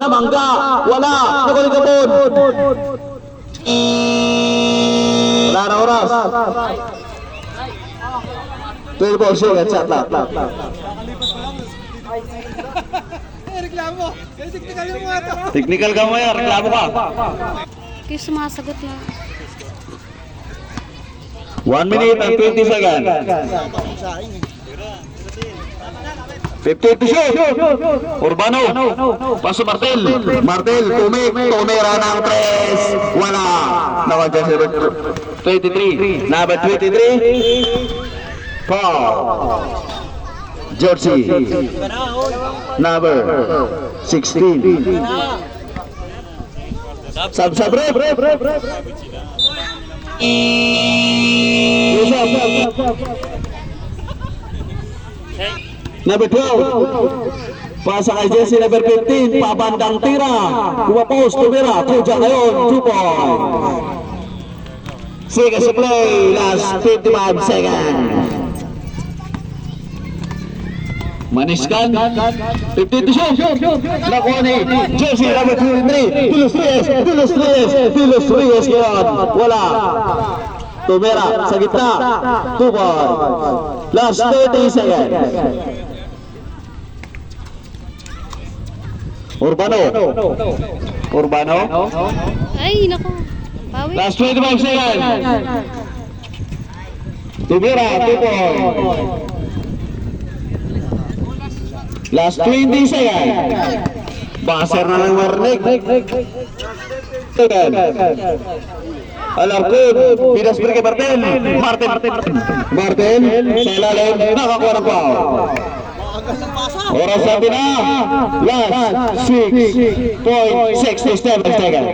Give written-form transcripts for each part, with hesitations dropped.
na mangga. Wala. Nakulikabon. Wala na oras. 24 seconds at lang. Reklamo. Technical mo ito. Technical ka mo yan. Reklamo ka. Kayo sumasagot na. 1 minute and 20 seconds. 50 to shoot. Urbano. Paso Martel. Martel. Tumira ng 3. Wala. Nakuha 23. Number 23. Paul. Jersey. Number 16. Sab. Number 12. Pasa kay Jesse number 15. Pabandang tira. Kumapos, tumira. Tuja ngayon. 2 points. Sige sa play. Last 55 seconds. Maniskan. 50 to shoot. Nakuha ni Jesse number 23. Pilos Reyes ngayon. Wala. Tumira sa gitna. 2 points. Last 30 seconds. Urbano. Ay, naku. Pawi. Last 25 seconds. Tumira, 2 points. Last 20 seconds. Baser na lang marinig. Alarcon, Pinas Brigay Martin. Martin, sa ilalim, nakakuha ng foul. Oras sabi na, last 6.67 seconds.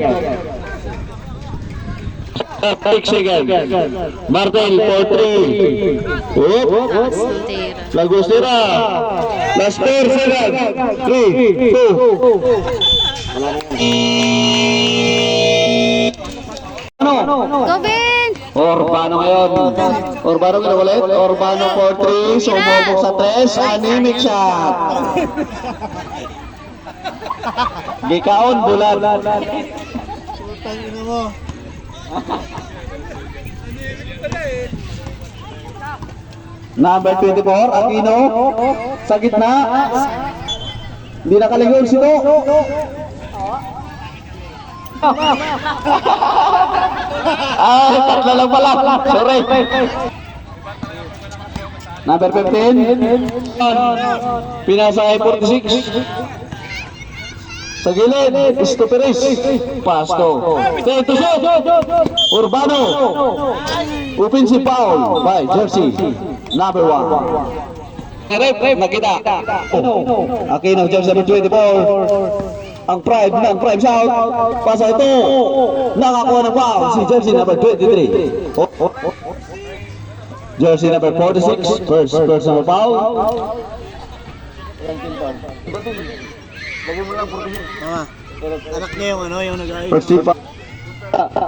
6 seconds. Martin for 3. Tira. Lagosira. Last 4 seconds. 3, 2. Go, Ben! Urbano ngayon. Urbano ulit. Urbano for 3. Sumubok sa 3. Anemic shot. Gikaon bulan. Putang ina mo. Number 24, Aquino. Sa gitna. Hindi nakalingon sino. Ay, tatlo lang pala. Sorry. Number 15. Pinasay 46. Sa gilid, Estuperis. Pasto. Teto shoot. Urbano. Upin si Paul. By Jersey. Number 1. Rep, nakita. Aquino, Jersey number 24. Ang prime shout. Pasa ito. Nakakuha ng foul. Si Jersey number 23. Jersey number 46. First personal foul. Mama, anak niya yung ano, yung nag-ayos. First team foul.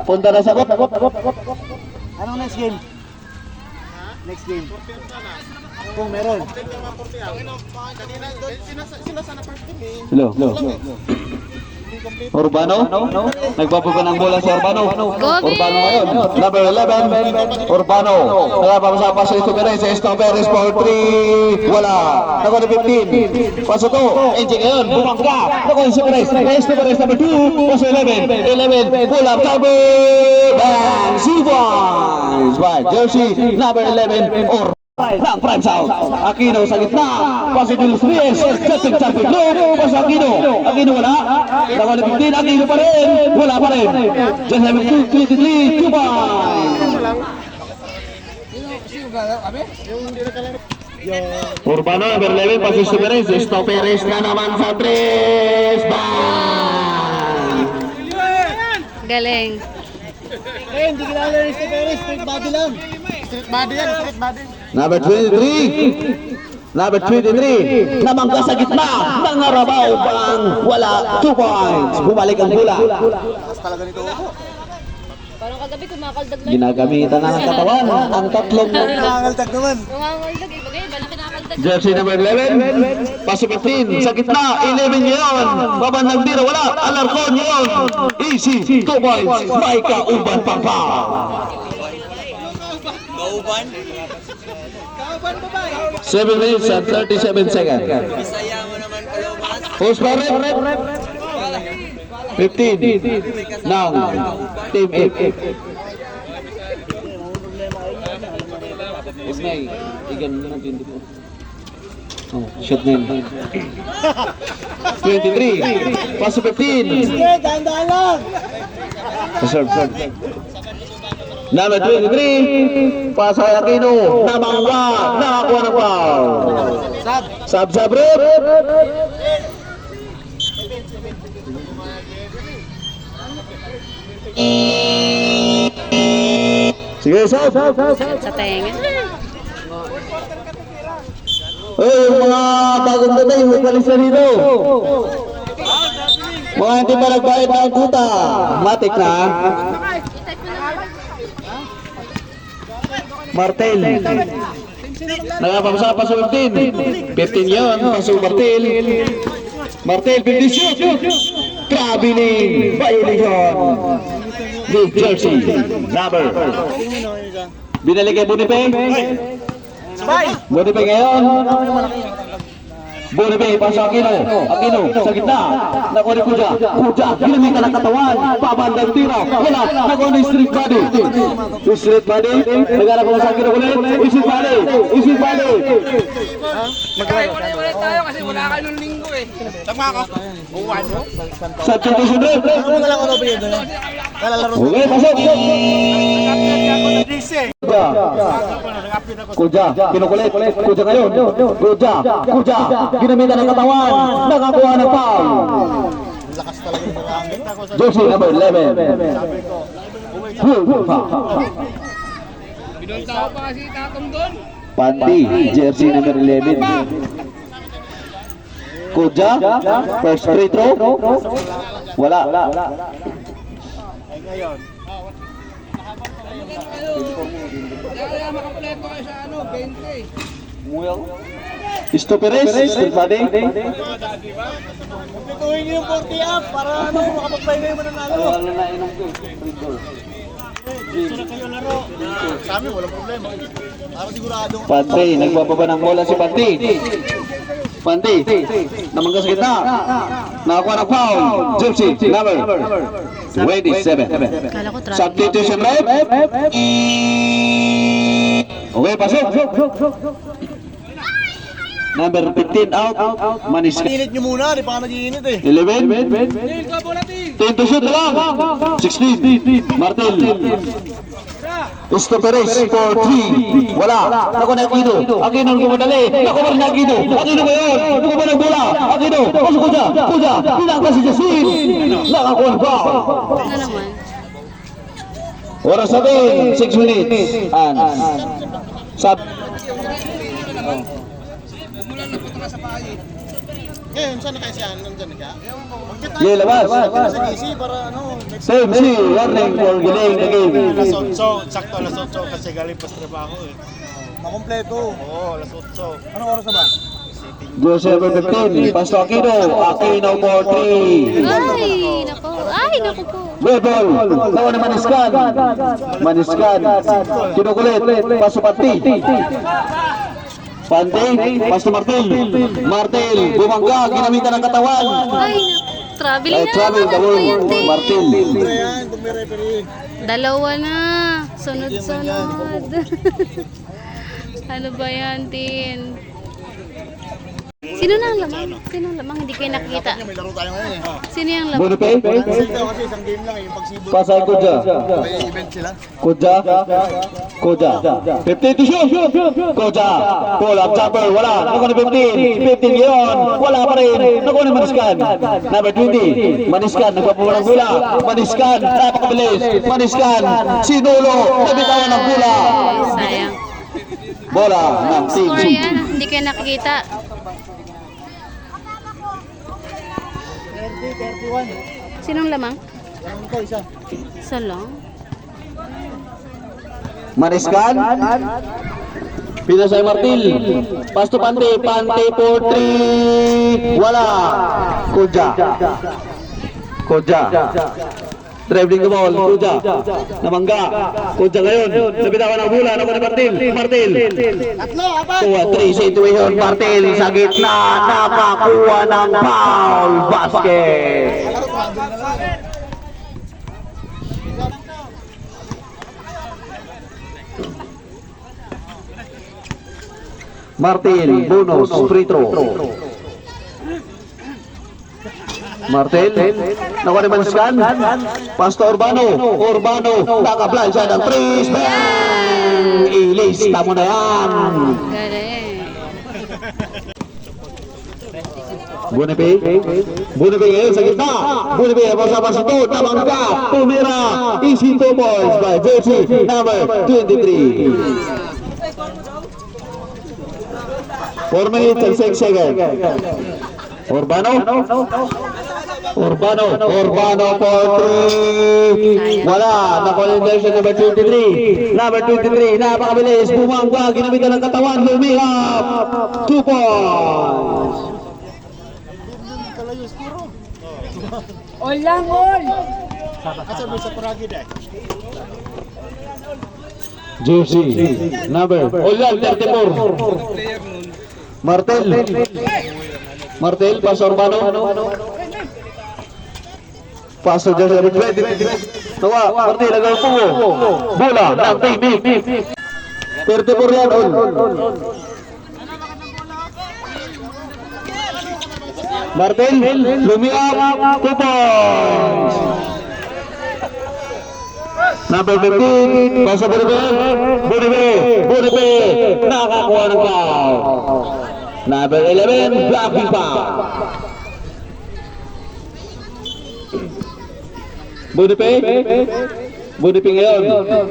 Punta na sa bot. Anong next game? Next game. Kung meron. Hello. Urbano? Nagpapuga ng bola si Urbano. Urbano ngayon. Number 11. Urbano. Nagpapasapa sa Estuperes for 3. Wala. Nakuha na 15. Paso to. Enji ngayon. Bumangga. Nakuha si Estuperes number 2. Paso 11. 11. Pull up. Cover. Bang. Sivas. By Jersey. Number 11. Ng prime sound. Aquino sa gitna. Paso Julius Reyes. Setting champion loop. Paso Aquino. Aquino wala. Nakuha na 15. Aquino pa rin. Wala pa rin. Just have 23. 2 points. Urbano number 11. Paso Estuperes. Estuperes na naman sa 3. Bang! Galing. Hindi kilala rin si Perez. Street body lang. Street body yan, street body. Number 23. Number 23. Namangga sa gitna. Nangarabaw pang wala. 2 points. Bumalik ang bola. Taas talaga nito. Parang kagabi kumakaldag lang. Ginagamitan ng katawan ang tatlong Nangangaltag naman. Kumakaldag. Ibagay, bala kinakaldag. Jersey number 11. Paso 15. Sa gitna. 11 ngayon. Babandang bira. Wala. Alarcon ngayon. Easy. 2 points. May kauban pang pa. Kauban? Kauban ba ba? 7 minutes and 37 seconds. Bisaya mo naman kayo, mas. Who's for it? 15. Now, Team F. Ismay, igan mo na 24. Oh, shot na yun. 23. Paso 15. Sige, dahan-dahan lang. Serve. Number 23. Pasay Aquino. Namangwa. Nakakuha ng foul. Sub. Rip. Sige, sub. Sa tenga. Yung mga bagong datay, may kalis na dito. Mga hindi pa nagbayad ng kuta. Matik na. Martel. Nakapamsa pa sa 15. 15 yun. Paso Martel. Martel, 50 shoot. Traveling. Violation. New Jersey. Number. Binalik kay Bonipe. Bonipe ngayon. Bonipe, paso Aquino. Aquino, sa gitna. Nakuha ni Kuja. Ginamitan ng katawan. Pabandang tira. Wala. Nakuha ni street body. Street body. Nagharap ko sa Aquino ulit. Street body. Ulit tayo kasi wala kayo nung linggo eh. Tama ka? Uwan mo? Substitution rep. Ano na lang ako ba yun? Kalalaro. Okay, pasok. Kuja, kinukulit. Kuja ngayon. Kuja. Ginamitan ng katawan. Nakakuha ng foul. Lakas talaga yung marangin. Jersey number 11. Binunta ko pa kasi tatong doon. Pandi, jersey number 11. Kuja, first free throw. Wala. Kaya makampleto kayo sa ano, 20. Istoperes, street body. Pituhin niyo yung 40 up para ano, makapag-play kayo mananalo. Gusto na kayo laro. Sa amin, walang problema. Para sigurado. Pandi, nagbababa ng bola si Pandi. Namangga sa gitna. Nakakuha ng foul. Jersey number 27. Kala ko traffic. Substitution rep. Okay, pasok. Number 15 out. Manisca. Init nyo muna, di pa ka nag-iinit eh. 11. Hey, ikaw po natin. 10 to shoot na lang. 16. Martel. Istoperes for 3. Wala. Naku na Aquino. Aquino ang gumadali. Naku ba na Aquino? Aquino ngayon. Naku ba ng bola? Aquino. Pasok Kuja. Pinaka si Jasin. Nakakuha ng foul. Ano naman? Oras natin. 6 minutes. And sub. Umulan na punta ka sa bahay. Ngayon, saan na kayo siya? Nandyan na siya? Yeah, labas. Sa DC para ano, next Same C. Warning for delaying the game. Alas 8, sakto alas 8 kasi galing pa sa trabaho eh. makompleto. Oo, alas 8. Anong oras na ba? Joseph 15. Pasto Aquino for 3. Ay, naku po. Rebel. Tawa na Maniskan. Kinukulit. Paso Pati. Pasto Martel. Bumangga. Ginamitan ng katawan. Ay, traveling na Travel the naman world. yan, Tin. Martel. Ayan, kung may referee. Dalawa na. Sunod-sunod. Ano ba yan, Tin? Sino na ang lamang? Hindi kayo nakikita. May laro tayo ngayon eh. Sino yung lamang? Bonipe. Ito kasi isang game lang eh, yung pagsibol. Pasay Kuja. May event sila. Kuja. 50 to shoot. Kuja. Pull up jumper. Wala. Nakuha ni 15 ngayon. Wala pa rin. Nakuha ni Maniskan. Number 20. Maniskan. Nagpapawalang bola. Maniskan. Napakabilis. Maniskan. Sinulo. Nabitawan ng bola. Sayang. Bola ng Team Score C. yan. Hindi kayo nakikita. 31. Sinong lamang? Ano ito, isa? Isa lang. Maniskan. Pinasay Martil. Pass to Pante. Pante for 3. Wala. Kodja. Dribbling the ball. Kodja. Namangga. Kodja ngayon. Nabitawan ang bola. Naman ni Martil. Tatlo, apat. 2-3 situation. Martil sa gitna. Nakakuha ng foul. Basket. Martil, bonus, free throw. Martil, nakuha ni Maniskan. Pass to Urbano, naka-blind side ang trees. Bang! Ilista mo na yan. Galing. Bunipi ngayon sa gitna. Bunipi, pasapasa ito, tamang ka. Tumira, easy 2 points by jersey number 23. 4 minutes and 6 seconds. Urbano for 3. Wala. Nakuha yung version number 23. Napakabilis. Bumangga. Ginamitan ng katawan. Lumihap. 2 points. All lang, all. Asa mo sa Paragid eh? Jersey number. Olal 34. Martel, pass Urbano. Pass to Jersey number 20. Tawa, Martel, agal po. Bola, ng teammate. 34 yan, all. Martel, lumiap, 2 points. Number 15, pass to Bunipe, nakakuha ng foul. Number 11, blocking foul. Bunipe ngayon.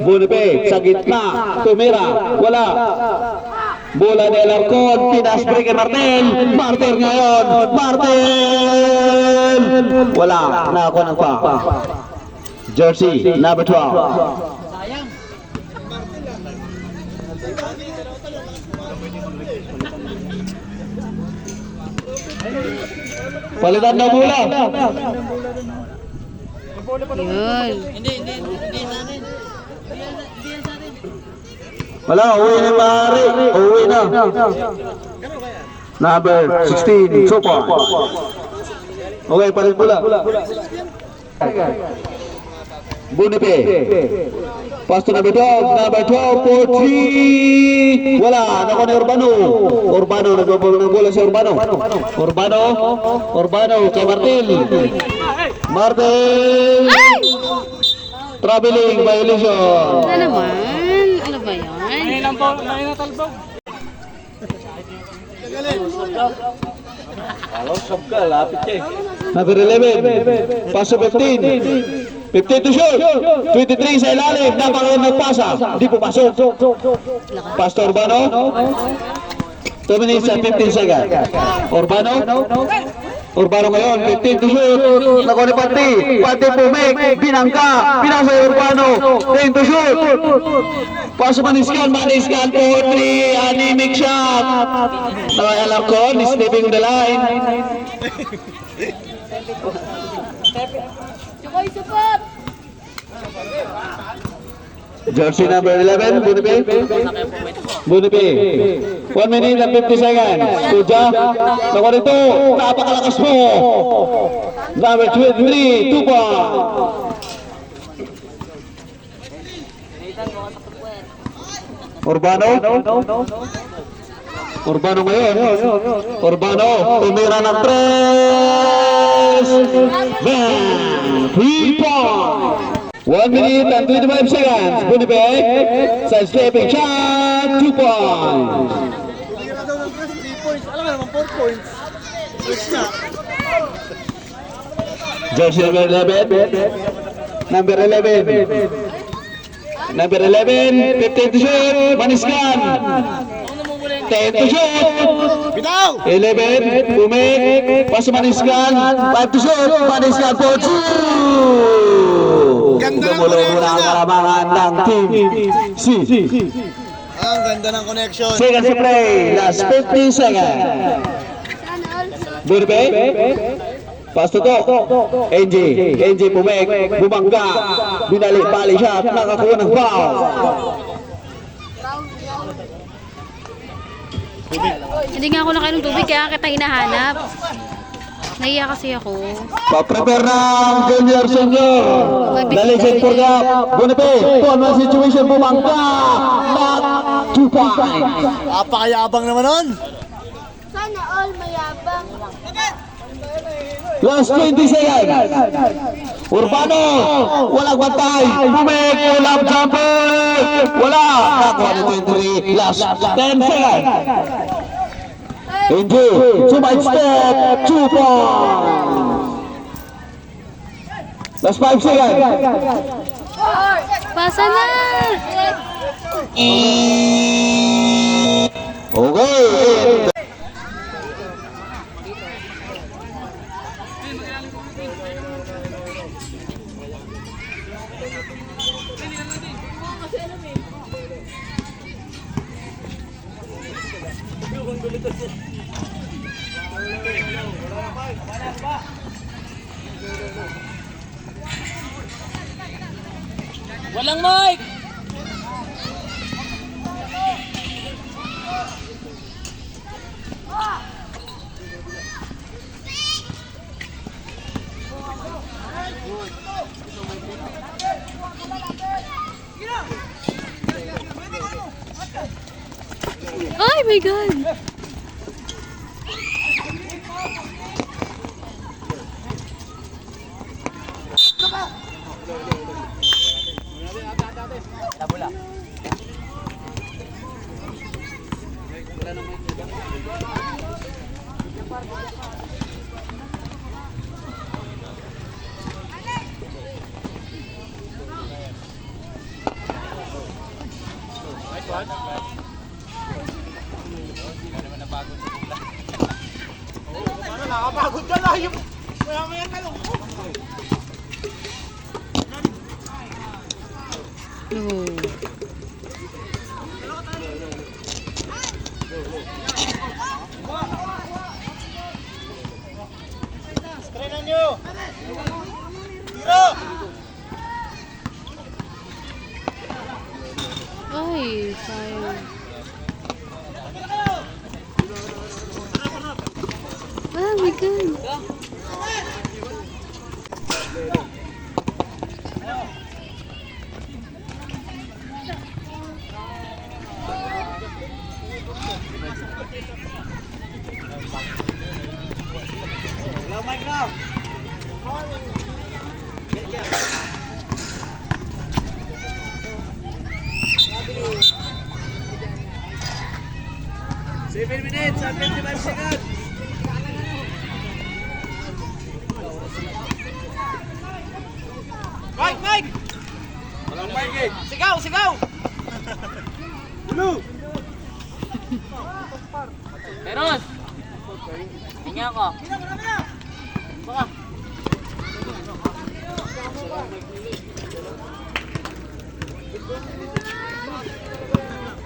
Bunipe sa gitna. Tumira. Wala. Bola ni Alarcon. Pinas break kay Martel ngayon. Wala. Nakakuha ng foul. Jersey number 12. Palitan na bola. Yun. Wala, uwi na pare. Uwi na. Number 16, Sopa. Okay, palit bola. Bunipe. Pass to number 12 for 3. Wala, nakuha ni Urbano, nagbabago ng bola si Urbano kay Martil. Traveling violation. Ano naman? Ano ba yan? Number 11, pass to 15 to shoot. 23 sa ilalim, napakaroon nagpasa. Di po pasok. Pass to Urbano. 2 minutes and 15 seconds. Urbano ngayon, 15 to shoot. Nakuha ni Pati pumik, binangka, pinasa Urbano. 10 to shoot. Pass to Maniskan for 3, anemic shot. Nakuha Alarcon, stepping the line. Jersey number 11, Bunipe. 1 minute and 50 seconds. Kuja, nakuha nito, napakalakas mo. Number 23, Tupa. Urbano ngayon. Tumira ng 3. Bang! 3 points. 1 minute and 25 seconds. Bunipe, sa stepping shot, 2 points. Tira daw ng 3 points. Alam mo naman, 4 points. Switch na. Jersey number 11, 15 to shoot, Maniskan. 10 to shoot. Bitaw! 11, Pumik, pass to Maniskan. 5 to shoot, Maniskan for 2. Ganda ng Gumulo muna ang kalamangan ng team C. Ang ganda ng connection. Seconds to play. Last 50 seconds. Burbe. Pass to NJ. NJ bumangga. Binali siya at nakakuha ng foul. Hindi nga ako nakainom tubig kaya kita hinahanap. Nahiya kasi ako. Pa-prepare ng junior senior. Dali set for gap. Burbe. Paul, one situation bumangga. Knock 2 points. Napakayabang naman nun. Sana all mayabang. Last 20 seconds. Urbano, walang bantay. Bumik, pull-up jumper. Wala. Nakuha ni 23. Last 10 seconds. Inju, sumay step, 2 points. Last 5 seconds. Pasa na! Okay. Walang mic! Ay, my God! Nakapagod ka lang yung... Maya talong ko. Oh. Screenan nyo. Tiro! Ay, sayang. Ah, my God. Hello, mic now. Seven minutes and 55 seconds. Mike! Mike! Walang mic eh. Sigaw! Sigaw! Blue! Meron! Tingnan ko. Baka.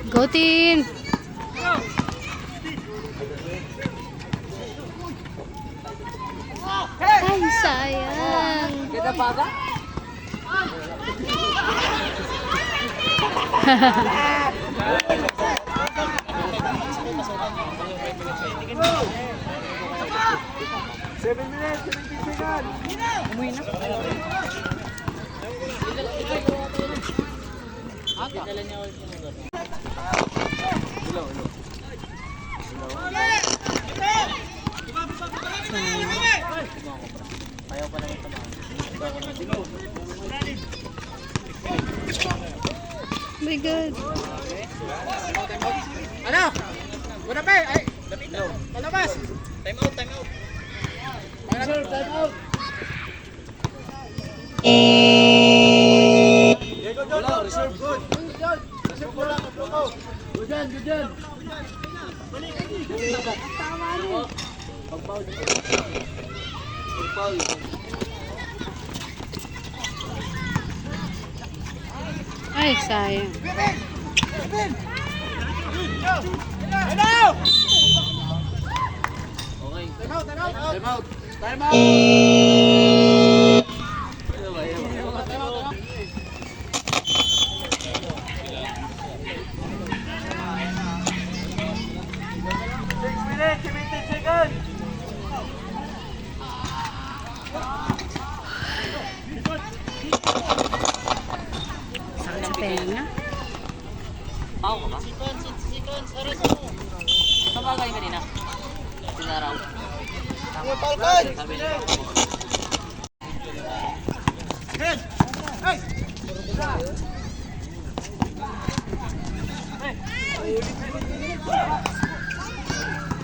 Go, team! Ay, sayang. Ganda pa ba? My God. Ano? Wala pa eh. Ay, palabas. Time out, time out. Time out. Reserve, good. Reserve mo lang. Good yan, good yan. Ay, sayang.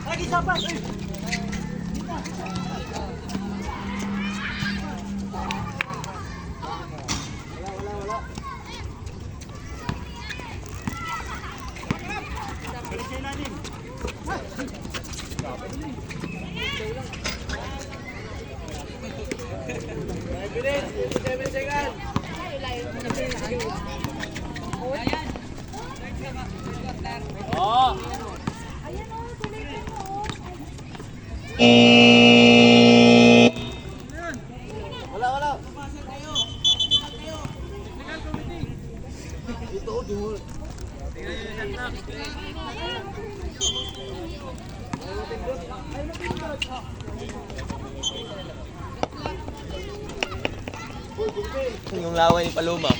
Sakit sa tenga. Yung laway ni Paloma.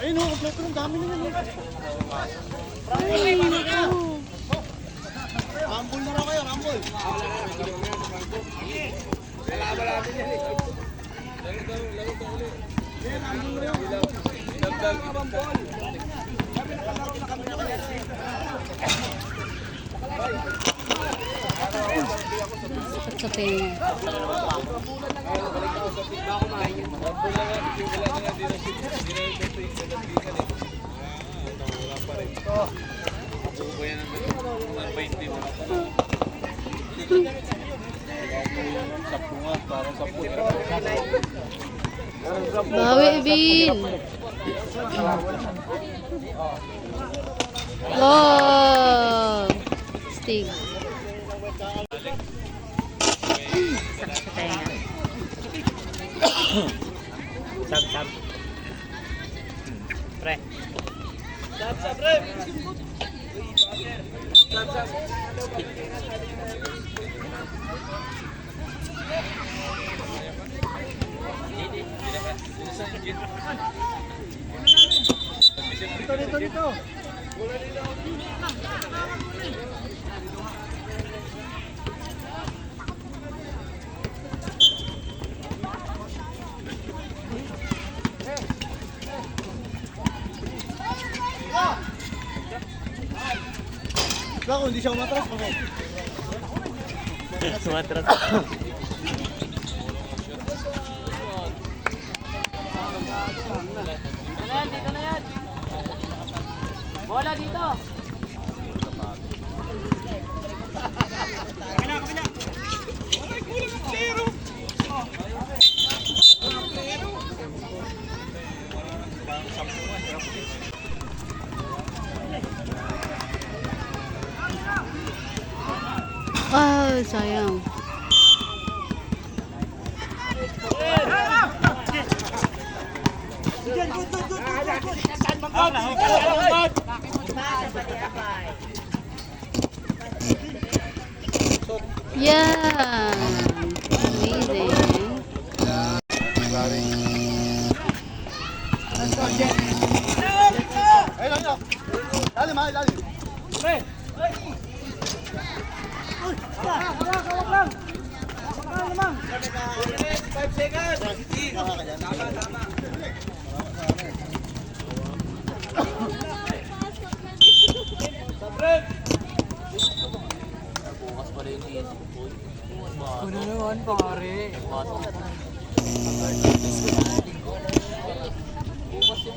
Ayun o, kompleto ng dami na yan. Rumble na raw kayo, rumble. Sakit sa tenga. Bawi, Bin. Oh, stig. Sakit sa tenga. Sab. Pre. Dito. Kung hindi siya umatras, okay. Sumatras. Dito na yan. Bola dito. Ah, sayang. Yeah. Amazing. Ayun. Lalim ha, lalim. Ano naman, pare?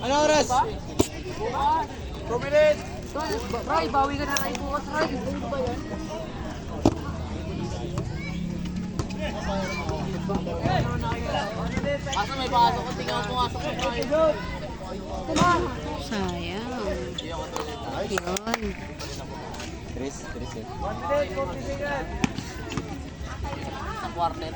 Ano oras? 2 minutes. Roy, bawi ka na tayo bukas, Roy. Asa may pasok ko, tingnan ko pumasok ko. Sayang. Yun. Sa quartet.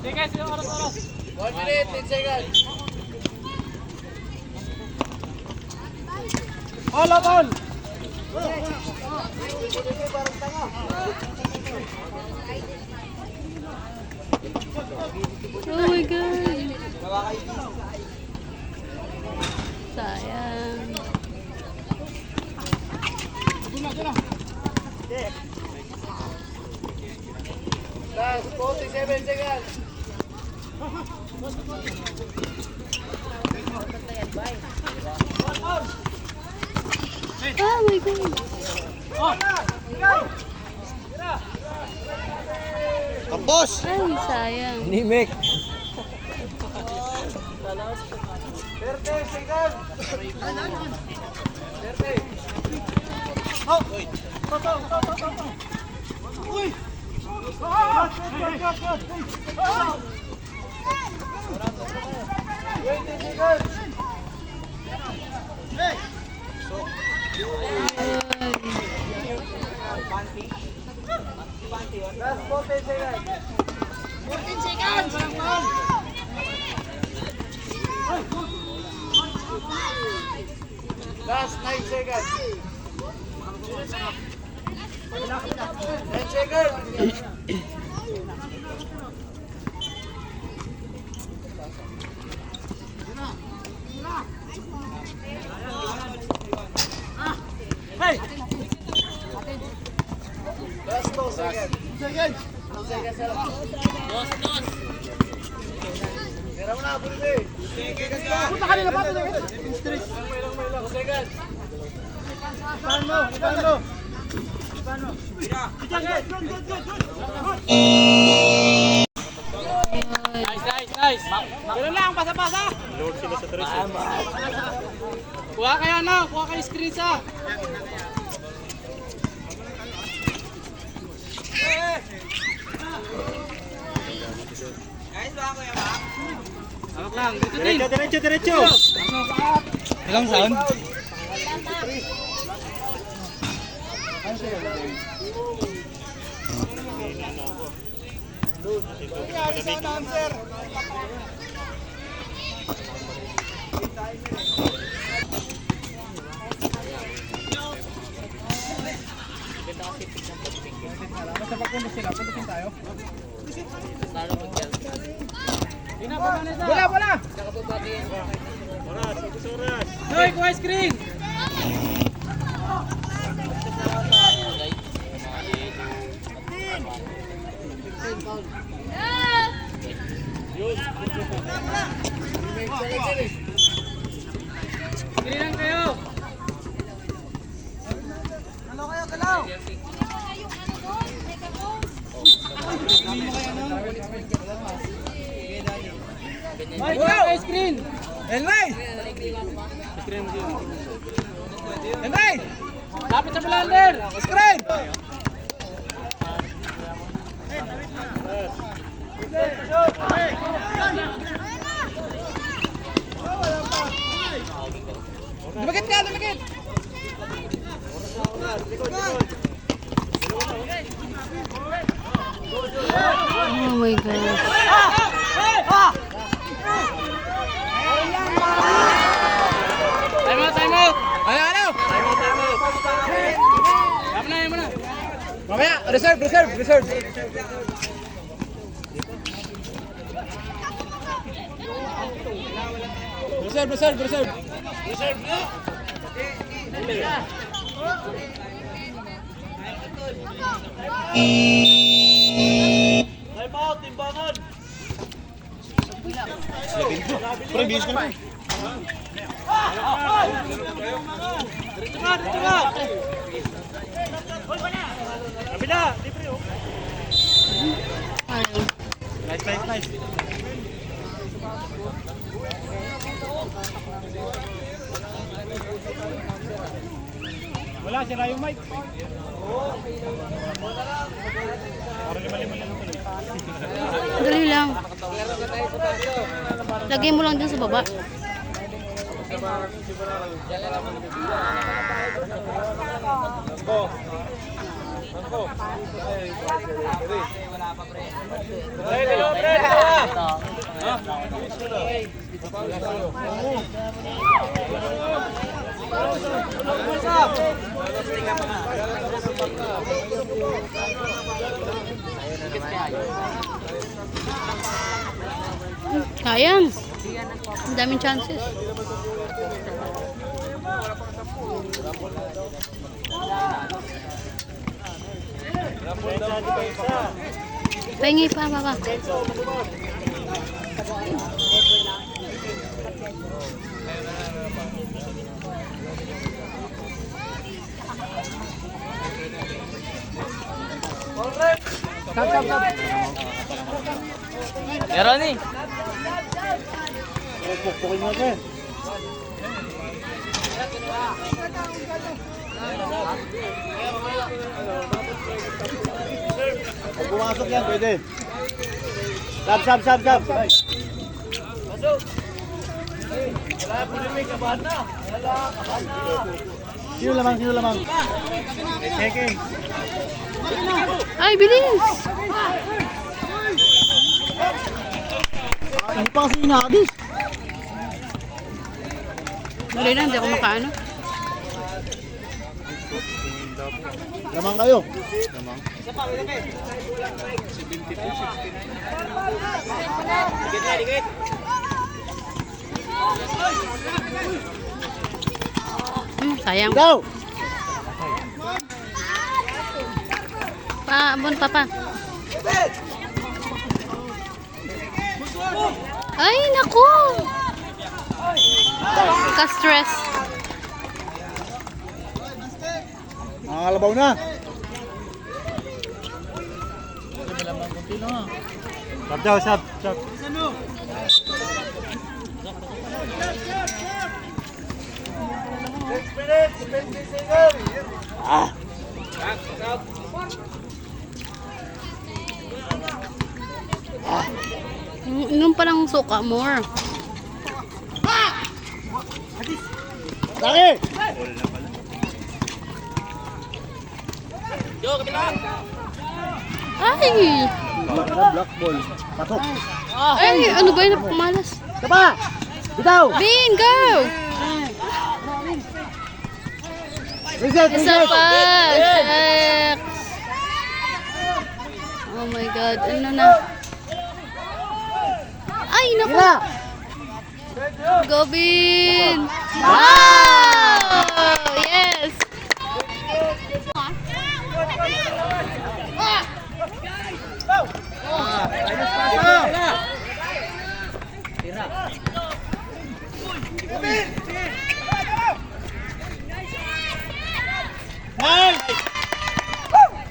Sige, sino oras? 1 minute, 10 seconds. All out, all! Oh my God. Sayang. Last 47 seconds. Oh my God. Kapos! Ay, sayang. Inimik. 30 seconds. 20 seconds. Last 14 seconds. 14 seconds. Last 9 seconds. 10 seconds. Hey! Last 2 seconds. 2 seconds. 2 seconds na lang. Tira mo na, Bulbe. 2 seconds na. Punta kanina pa, 2 seconds. 2 seconds. Nice. Ganun lang, pasa-pasa. Lord sila sa tres. Kuha kayo kuha kayo screen sa. Hawak lang, diretso. Ilang sound? Basta pagpunta sila, puntasin tayo. Wala! Hoy, kuha screen! Screen lang kayo! Hoy, kuha kayo screen! Elmay! Elmay! Lapit sa balander! Screen! Dumikit ka! Oh my God. Time out! Ano? Tama na. Mamaya, reserve. Reserve. Time out, timbangan. Pre, bis ka na. Dito ka. Kabila, libre oh. Ayun. Nice. Wala, sira yung mic. Dali lang. Lagay mo lang dun sa baba. Sayang. Ang daming chances. Pahingi pa, baba. Meron eh. Pukin mo ka. Pag pumasok yan, pwede. Sab. Pasok. Wala po rin may kabahan na. Sino lamang? Checking. Ay, bilis! Hindi pa kasi inakadis. Dali na, hindi ako makaano. Lamang kayo. Dikit. Sayang. Go! Abon pa. Ay, naku! Ka-stress. Makakalabaw na. Sab. Inom pa lang suka more. Laki! Ay! Black ball. Pasok. Ay, ano ba yun? Pumalas. Tapa! Bitaw! Bean, go! Reset! Isa pa! Shucks! Oh my God. Ano na? Ay, naku! Tira! Go, Bean! Wow! Yes!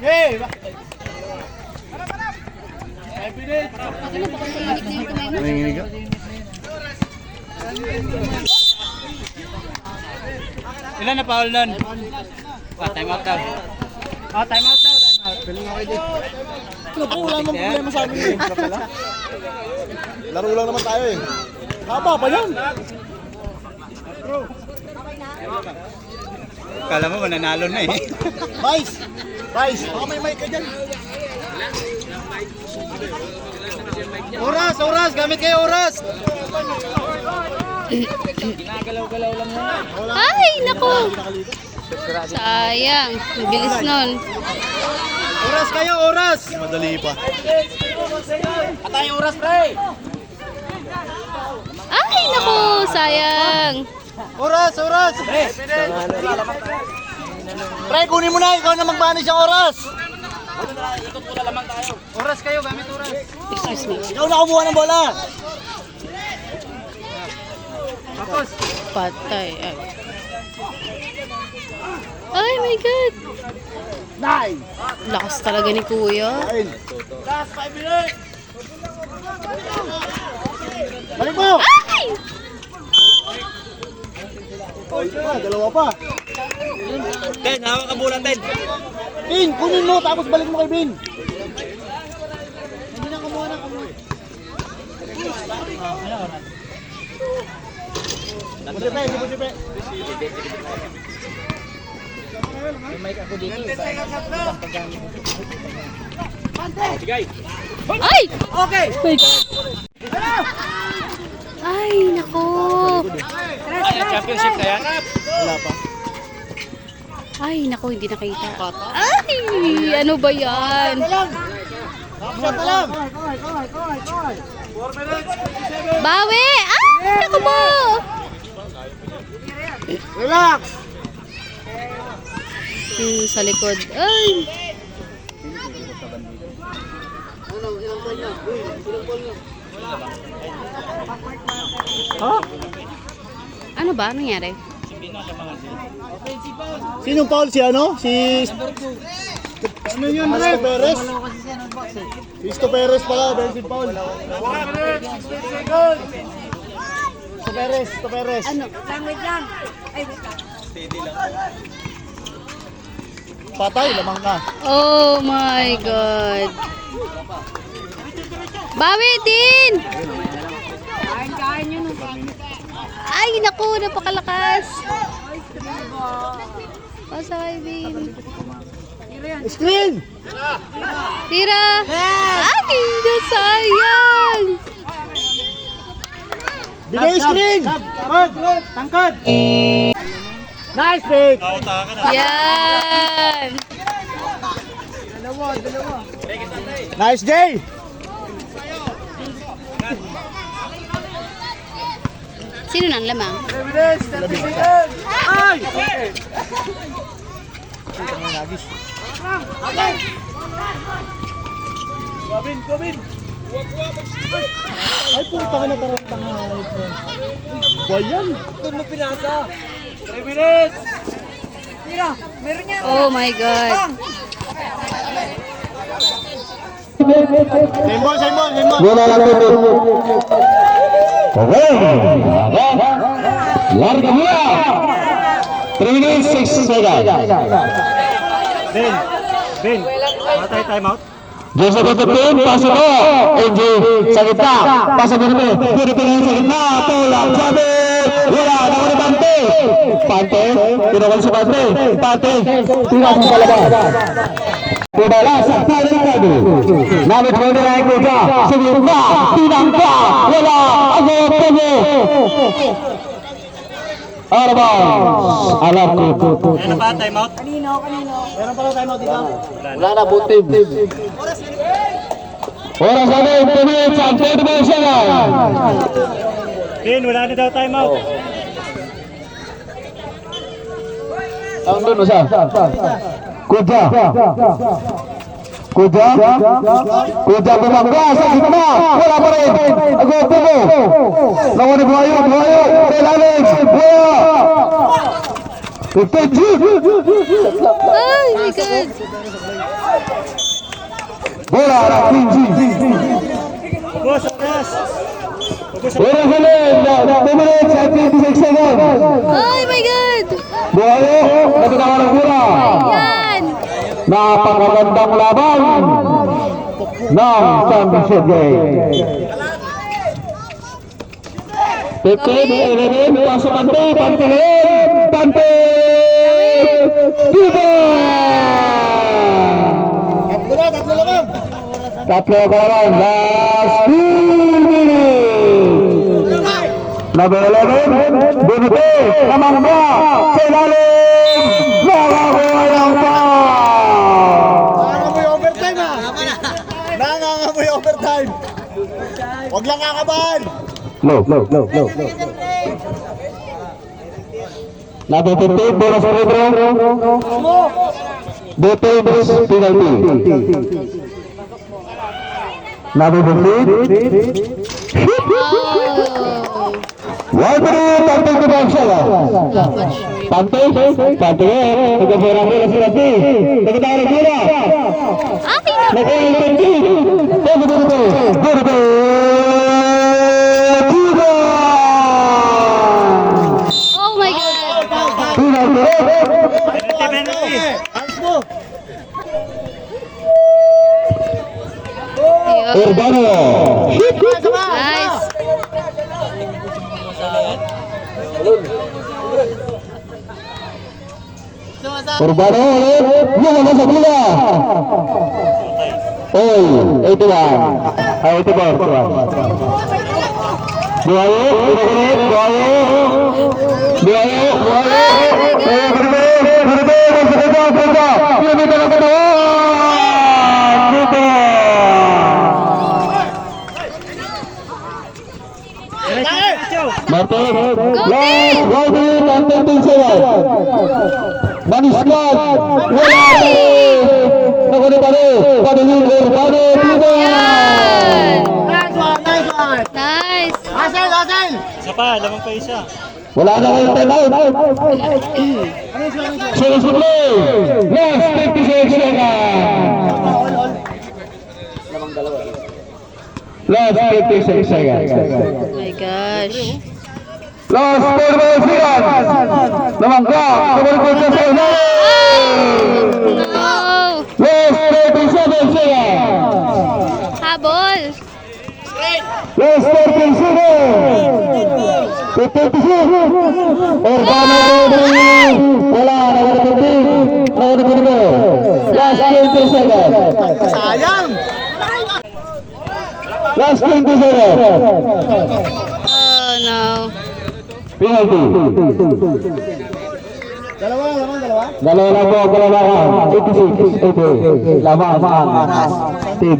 Hey! Nanginginig ka? Ilan na foul nun? Time out daw. Time out. Galing ako din. Naku, wala namang problema sa amin eh. Laro lang naman tayo eh. Haba pa yan. Kala mo mananalo na eh. Vice! Baka may mic ka dyan. Oras! Gamit kayo oras! Ginagalaw-galaw lang muna. Ay, naku! Sayang. Ang bilis nun. Oras kayo, oras! Madali pa. Patay yung oras, pre! Ay, naku! Sayang. Oras! Pre, kunin mo na. Ikaw na mag-manage ang oras. Oras kayo, gamit oras. Excuse me. Ikaw na kumuha ng bola. Tapos. Patay. Ay my God. Nine. Lakas talaga ni Kuya. Last 5 minutes. Balik mo. Ay! Oh, isa, dalawa pa. Ben, hawak ka bulan, Ben. Bin, kunin mo tapos balik mo kay Bin. Musipe, musipe. Sigay. Ay! Okay! Ay, nako. Championship na yan. Wala pa. Ay, nako, hindi nakita. Ay, ano ba yan? Shot na lang. Bawi! Ay, nako po! Relax. Sa likod. Ay! Ano ba? Anong nangyari? Sinong foul si ano? Si... Ano yun, Risto Perez? Risto Perez pala, offensive foul. Risto Perez. Ano? Patay, lamang na. Oh my God. Bawi din! Ay, naku, napakalakas. Pasay, Bin. Screen! Tira! Ay, nasayang! Bigay screen! Tangkad! Nice pick! Yan! Nice, Jay! Sino nang lamang? Ay! Ay, puta ka na parang tanga. Bayan! Doon mo pinasa. 3 minutes! Oh my God. Sembol, sembol, sembol! Bola lang ito. Okay. Larga mula. 3 minutes, 6 seconds. Ben, matay time out. Joseph Otepin, pasok ko. NJ, sa gitna. Pasok mo namin. Pinipilin sa gitna. Tulak, sabi. Wala, naman ni Pante. Pante, tinawal si Pante. Pante, tinawal sa palabas. Pudala sa talikad. Namit mo nila yung kuka. Sa gitna, tinangka. Wala, ako, tumo. Arabang, alam ko. Ano ba, time out? Meron pala time out dito. Wala na, butim. Oras namin, 2 minutes and 25 seconds. Ben, wala na daw time out. Ang doon, usa. Kuja. Kuja. Kuja bumangga sa gitna. Wala pa rin. Ako, tumo. Naku ni Buhayo. Relax. Buhayo. Ipinji. Ay, my God. Bola na Pinji. Ubus, ubus. Bola galing. 2 minutes and 26 seconds. Ay, my God. Buhayo. Natatawa ng bola. Yan. Napakagandang laban ng championship game. 15, 11, pasok Pante, Pante ngayon, Pante! Dito! Tatlo lang. Tatlo ka lang, last 2 minutes! Number 11, Bunute, Kamangga, sa ilalim, nakakuha ng foul! Nangangamoy overtime ha. Nangangamoy overtime. Huwag lang kakabahan. Low. Number 15, bonus Pedro. Defense penalty. Number 15. Oh. 1 minute, Pantay ko ba siya? Pantay? Pantay eh. Nagkaburang mo na sila si. Nagkatara sila. Akin na. Nagkatara Oh my God. Ayun. Urbano. Nice. Urbano ulit. Yung ano sa bila. Oy, 81. Ay, 84. Buhayo, ulit, buhayo. Buhayo, buhayo. Martin, last 1 minute and 15 seconds. Maniskan, wala Nakunin pa rin. Padulin, Urbano, Pino. Yan. Nice one! Nice. Asel, Asel! Isa pa, lamang pa isa. Wala na kayong time out. Seconds to play. Last 56 seconds. Last 56 seconds. Oh my gosh. Last 4 seconds. Namangka. Kumulpul sa sa'yo. No. Last 37 seconds. Habol. Last 13 seconds. 56. Urbano Rodriguez. Wala. Nakunin. Last 20 seconds. Sayang! Last 20 seconds. Oh no. Penalty. Dalawa. Dalawa na po, kalabakan. 86, 88. Labakan. Team.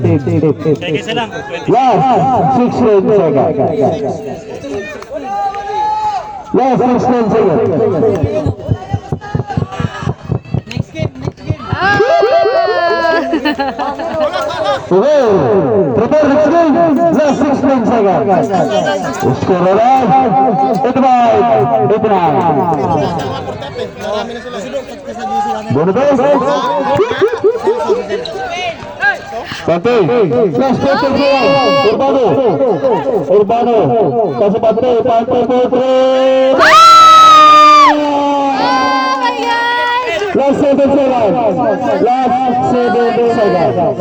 Kaya isa lang. Last 16 seconds. Last 16 seconds. Ah! Okay. Prepare next game. Last 16 seconds. Score ulit. 85, 89. Marami na sila. Sa GC namin. Bonus. Pante. Last 20 seconds. Urbano. Kasi Pante. Pante. Oh my gosh. Last 7 seconds. Last 7 seconds.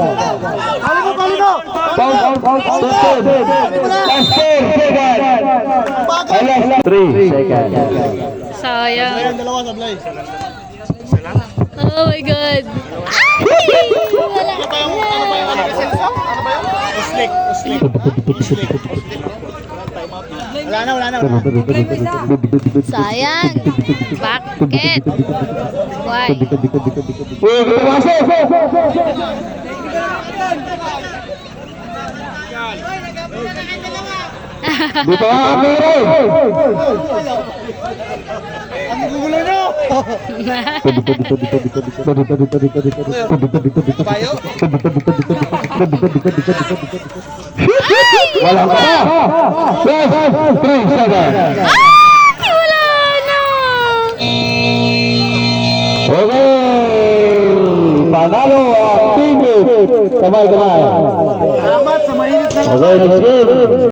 Paliko! Count. Last 4 seconds. And last 3 seconds. Sayang. Meron dalawa sa Blay. Oh my God. Ay! Wala. Wala na. Sayang. Bakit? Why? Dito ang meron. Ang gugulo nyo! Bayo? Walang pa. Last 3 seconds. Ay! Wala na. Okay. Panalo ang team. Kamay. Salamat sa mainit na Okay, next game.